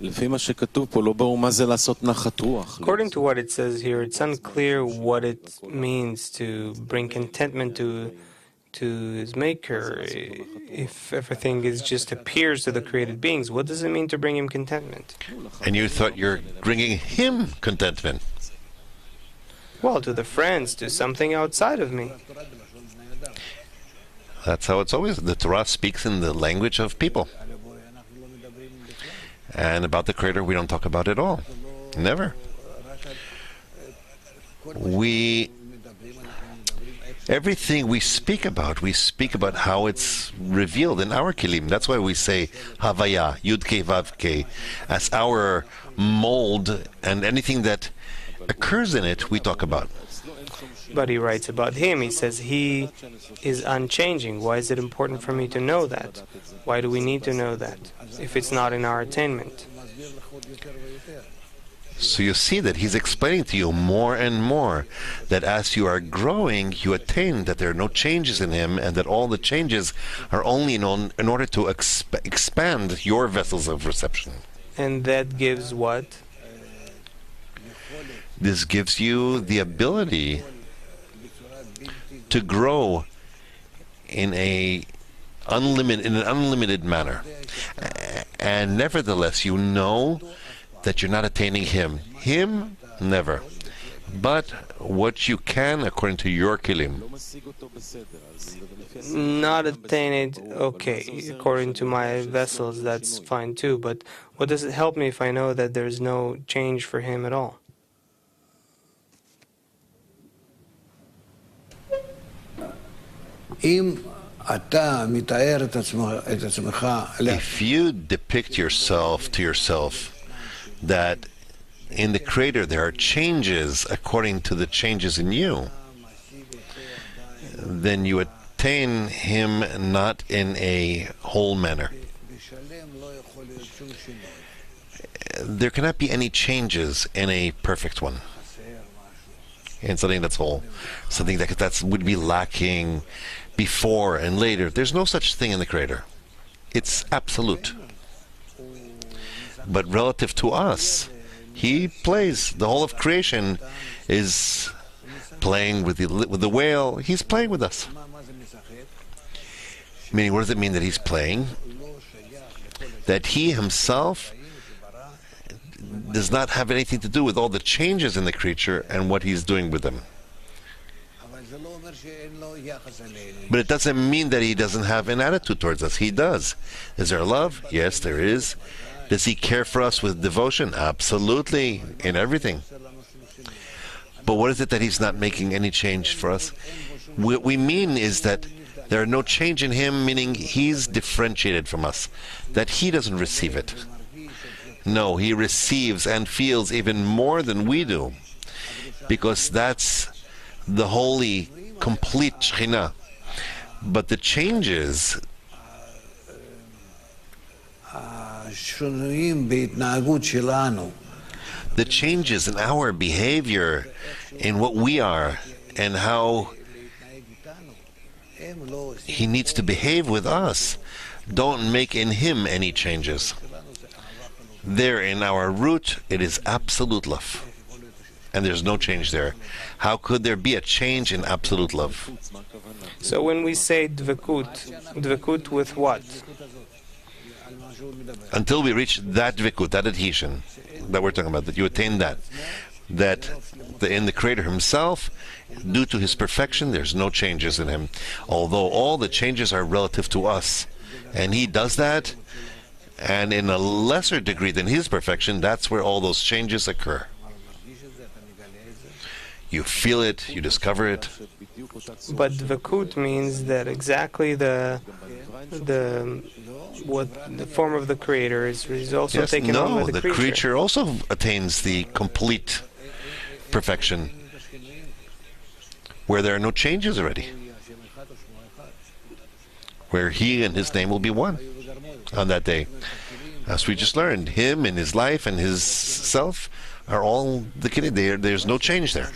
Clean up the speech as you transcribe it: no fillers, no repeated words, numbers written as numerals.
According to what it says here, it's unclear what it means to bring contentment to his maker. If everything is just appears to the created beings, what does it mean to bring him contentment? And you thought you're bringing him contentment. Well, to the friends, to something outside of me. That's how it's always. The Torah speaks in the language of people. And about the Creator, we don't talk about it at all. Never. Everything we speak about how it's revealed in our kilim. That's why we say Havaya, Yud Ke Vav Ke, as our mold, and anything that occurs in it, we talk about. But he writes about him. He says he is unchanging. Why is it important for me to know that? Why do we need to know that if it's not in our attainment? So you see that he's explaining to you more and more that as you are growing, you attain that there are no changes in him, and that all the changes are only in order to expand your vessels of reception. And that gives what? This gives you the ability to grow in an unlimited manner. And nevertheless, you know that you're not attaining him. Him, never. But what you can, according to your kilim. Not attain it, okay. According to my vessels, that's fine too. But what does it help me if I know that there's no change for him at all? If you depict yourself to yourself that in the Creator there are changes according to the changes in you, then you attain him not in a whole manner. There cannot be any changes in a perfect one. In something that's whole, something that would be lacking before and later. There's no such thing in the Creator. It's absolute. But relative to us, he plays. The whole of creation is playing with the whale. He's playing with us. Meaning, what does it mean that he's playing? That he himself does not have anything to do with all the changes in the creature and what he's doing with them. But it doesn't mean that he doesn't have an attitude towards us. He does. Is there love? Yes, there is. Does he care for us with devotion? Absolutely, in everything. But what is it that he's not making any change for us? What we mean is that there are no change in him, meaning he's differentiated from us, that he doesn't receive it. No, he receives and feels even more than we do, because that's the holy, complete Shekhinah. But the changes, the changes in our behavior, in what we are, and how he needs to behave with us, don't make in him any changes. There in our root, it is absolute love. And there's no change there. How could there be a change in absolute love? So when we say devkut with what? Until we reach that devkut, that adhesion that we're talking about, that you attain that in the Creator himself, due to his perfection, there's no changes in him. Although all the changes are relative to us. And he does that, and in a lesser degree than his perfection, that's where all those changes occur. You feel it, you discover it. But devkut means that exactly the form of the Creator is also taken on by the creature. The creature also attains the complete perfection, where there are no changes already, where he and his name will be one on that day. As we just learned, him and his life and his self are all the Kiddush. There's no change there.